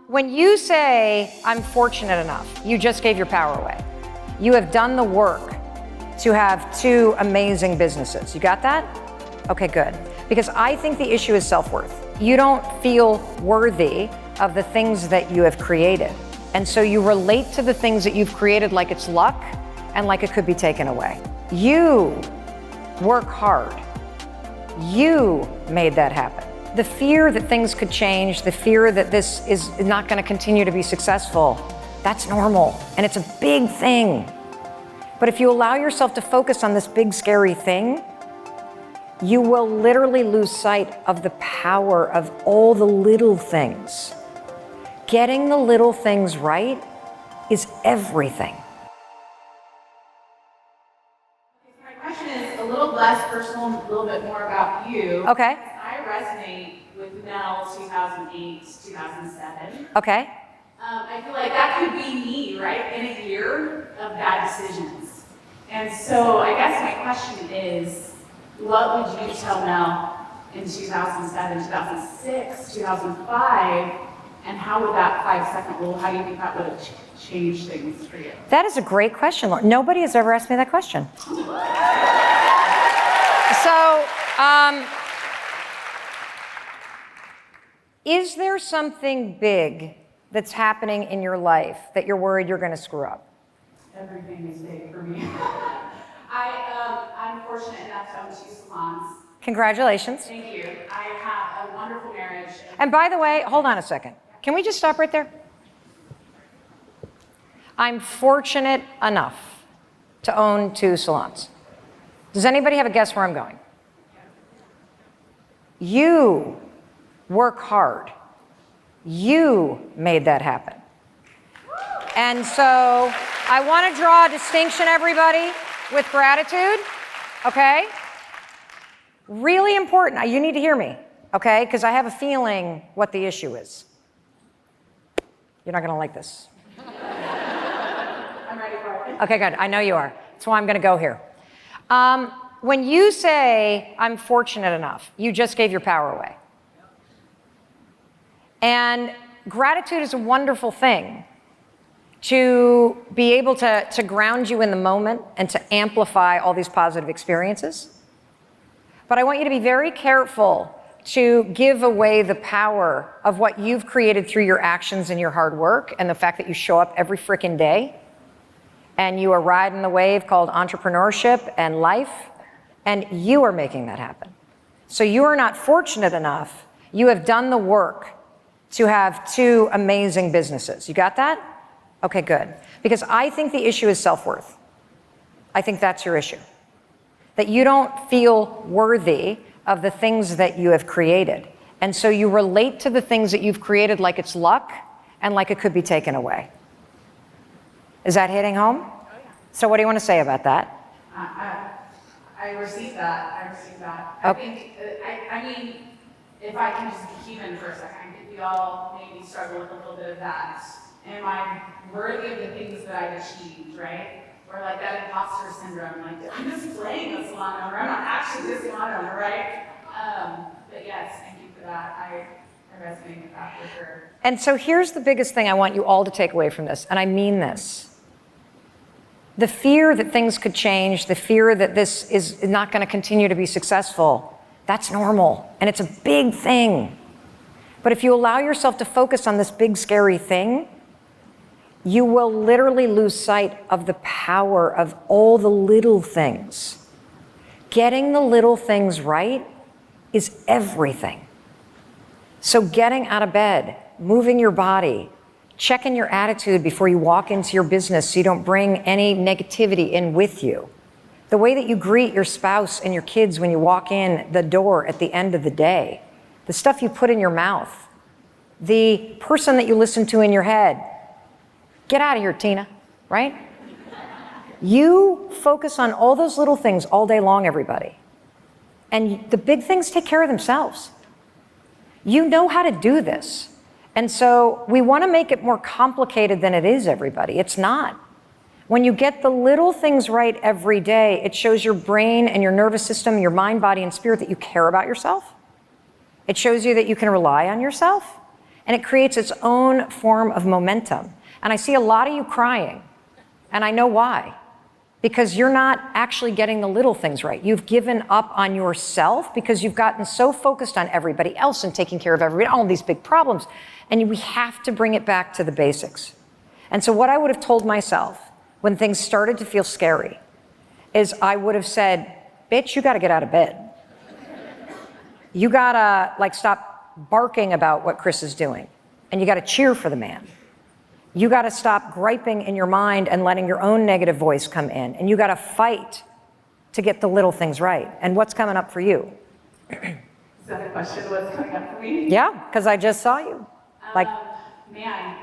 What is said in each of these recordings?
When you say, I'm fortunate enough, you just gave your power away. You have done the work to have 2 amazing businesses. You got that? Okay, good. Because I think the issue is self-worth. You don't feel worthy of the things that you have created. And so you relate to the things that you've created like it's luck and like it could be taken away. You work hard. You made that happen. The fear that things could change, the fear that this is not going to continue to be successful, that's normal, and it's a big thing. But if you allow yourself to focus on this big, scary thing, you will literally lose sight of the power of all the little things. Getting the little things right is everything. My question is a little less personal, a little bit more about you. Okay. I resonate with Mel 2008, 2007. Okay. I feel like that could be me, right, in a year of bad decisions. And so I guess my question is, what would you tell Mel in 2007, 2006, 2005, and how would that 5-second rule, how do you think that would have changed things for you? That is a great question, Lauren. Nobody has ever asked me that question. So, is there something big that's happening in your life that you're worried you're going to screw up? Everything is big for me. I'm fortunate enough to own 2 salons. Congratulations. Thank you. I have a wonderful marriage. And by the way, hold on a second. Can we just stop right there? I'm fortunate enough to own 2 salons. Does anybody have a guess where I'm going? You work hard. You made that happen. And so I want to draw a distinction, everybody, with gratitude, okay? Really important. Now, you need to hear me, okay? Because I have a feeling what the issue is. You're not going to like this. I'm ready for it. Okay, good. I know you are. That's why I'm going to go here. When you say, I'm fortunate enough, you just gave your power away. And gratitude is a wonderful thing to be able to ground you in the moment and to amplify all these positive experiences. But I want you to be very careful to give away the power of what you've created through your actions and your hard work and the fact that you show up every frickin' day and you are riding the wave called entrepreneurship and life, and you are making that happen. So you are not fortunate enough. You have done the work to have 2 amazing businesses. You got that? Okay, good. Because I think the issue is self-worth. I think that's your issue. That you don't feel worthy of the things that you have created. And so you relate to the things that you've created like it's luck and like it could be taken away. Is that hitting home? Oh, yeah. So what do you want to say about that? I received that. Okay. I think, I mean, if I can just be human for a second, I think we all maybe struggle with a little bit of that. Am I worthy of the things that I've achieved, right? Or like that imposter syndrome, like I'm just playing a salon owner, I'm not actually the salon owner, right? But yes, thank you for that. I resonate with that for sure. And so here's the biggest thing I want you all to take away from this, and I mean this. The fear that things could change, the fear that this is not going to continue to be successful, that's normal, and it's a big thing. But if you allow yourself to focus on this big, scary thing, you will literally lose sight of the power of all the little things. Getting the little things right is everything. So getting out of bed, moving your body, checking your attitude before you walk into your business so you don't bring any negativity in with you. The way that you greet your spouse and your kids when you walk in the door at the end of the day. The stuff you put in your mouth. The person that you listen to in your head. Get out of here, Tina, right? You focus on all those little things all day long, everybody. And the big things take care of themselves. You know how to do this. And so we want to make it more complicated than it is, everybody. It's not. When you get the little things right every day, it shows your brain and your nervous system, your mind, body, and spirit that you care about yourself. It shows you that you can rely on yourself. And it creates its own form of momentum. And I see a lot of you crying. And I know why. Because you're not actually getting the little things right. You've given up on yourself because you've gotten so focused on everybody else and taking care of everybody, all these big problems. And we have to bring it back to the basics. And so what I would have told myself when things started to feel scary is I would have said, bitch, you gotta get out of bed. You gotta stop barking about what Chris is doing. And you gotta cheer for the man. You got to stop griping in your mind and letting your own negative voice come in. And you got to fight to get the little things right. And what's coming up for you? Is that a question? What's coming up for me? Yeah, because I just saw you. Man,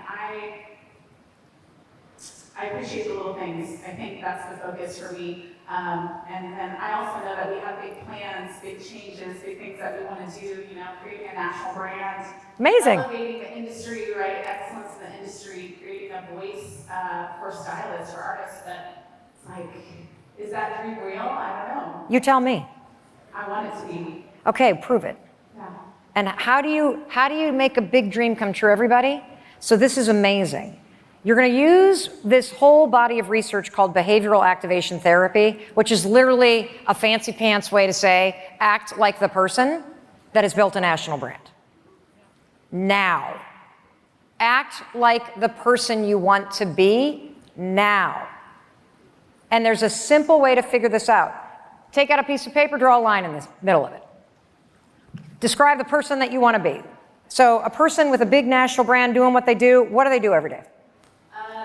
I appreciate the little things. I think that's the focus for me. And then I also know that we have big plans, big changes, big things that we want to do, creating a national brand. Amazing. Elevating the industry, right? Excellence in the industry, creating a voice for stylists, for artists. But is that dream real? I don't know. You tell me. I want it to be. Okay, prove it. Yeah. And how do you make a big dream come true, everybody? So this is amazing. You're going to use this whole body of research called behavioral activation therapy, which is literally a fancy pants way to say, act like the person that has built a national brand. Now. Act like the person you want to be now. And there's a simple way to figure this out. Take out a piece of paper, draw a line in the middle of it. Describe the person that you want to be. So a person with a big national brand doing what do they do every day?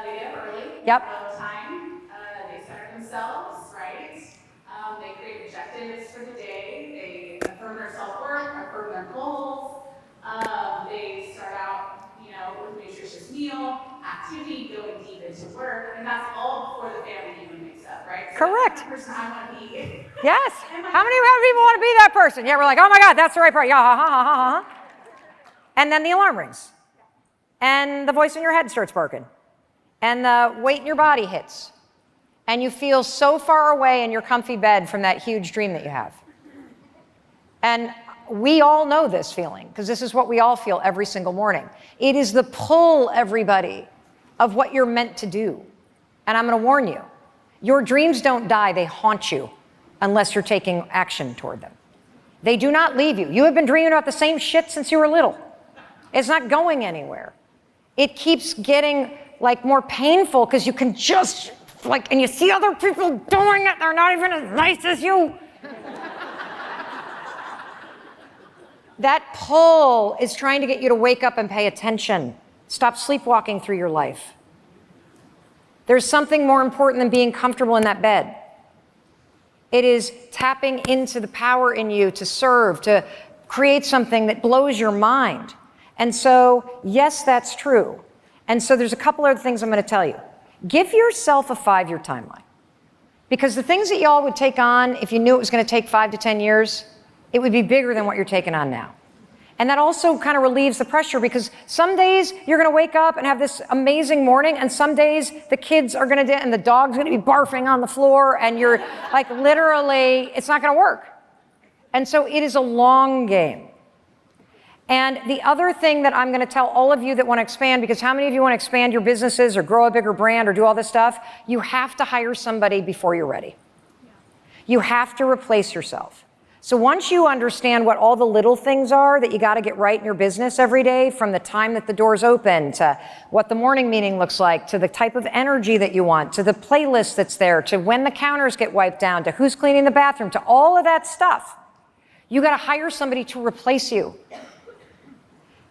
They get up early. Yep. Time. They center themselves, right? They create objectives for the day. They affirm their self-worth, affirm their goals. They start out, with a nutritious meal, activity, going deep into work, and that's all before the family even wakes up, right? So Correct. That's the person I want to be. Yes. How many people want to be that person? Yeah, we're like, oh my God, that's the right part. Yeah, ha, ha, ha, ha, ha. And then the alarm rings. And the voice in your head starts barking. And the weight in your body hits. And you feel so far away in your comfy bed from that huge dream that you have. And we all know this feeling, because this is what we all feel every single morning. It is the pull, everybody, of what you're meant to do. And I'm going to warn you, your dreams don't die, they haunt you unless you're taking action toward them. They do not leave you. You have been dreaming about the same shit since you were little. It's not going anywhere. It keeps getting more painful because you can just and you see other people doing it, they're not even as nice as you. That pull is trying to get you to wake up and pay attention. Stop sleepwalking through your life. There's something more important than being comfortable in that bed. It is tapping into the power in you to serve, to create something that blows your mind. And so, yes, that's true. And so there's a couple other things I'm going to tell you. Give yourself a 5-year timeline. Because the things that y'all would take on, if you knew it was going to take 5 to 10 years, it would be bigger than what you're taking on now. And that also kind of relieves the pressure, because some days you're going to wake up and have this amazing morning, and some days the kids are going to, and the dog's going to be barfing on the floor, and you're literally, it's not going to work. And so it is a long game. And the other thing that I'm going to tell all of you that want to expand, because how many of you want to expand your businesses or grow a bigger brand or do all this stuff? You have to hire somebody before you're ready. You have to replace yourself. So once you understand what all the little things are that you got to get right in your business every day, from the time that the doors open to what the morning meeting looks like, to the type of energy that you want, to the playlist that's there, to when the counters get wiped down, to who's cleaning the bathroom, to all of that stuff, you got to hire somebody to replace you.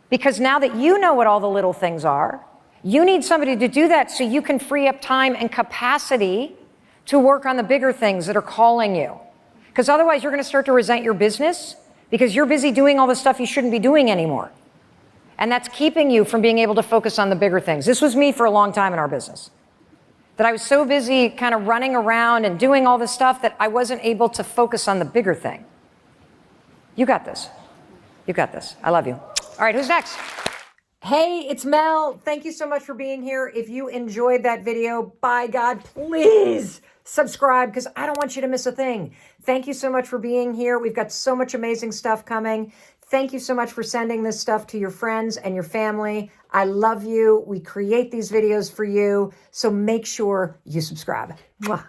Because now that you know what all the little things are, you need somebody to do that so you can free up time and capacity to work on the bigger things that are calling you. Because otherwise you're going to start to resent your business because you're busy doing all the stuff you shouldn't be doing anymore. And that's keeping you from being able to focus on the bigger things. This was me for a long time in our business. That I was so busy kind of running around and doing all this stuff that I wasn't able to focus on the bigger thing. You got this. You got this. I love you. All right, who's next? Hey, it's Mel. Thank you so much for being here. If you enjoyed that video, by God, please subscribe, because I don't want you to miss a thing. Thank you so much for being here. We've got so much amazing stuff coming. Thank you so much for sending this stuff to your friends and your family. I love you. We create these videos for you. So make sure you subscribe. Mwah.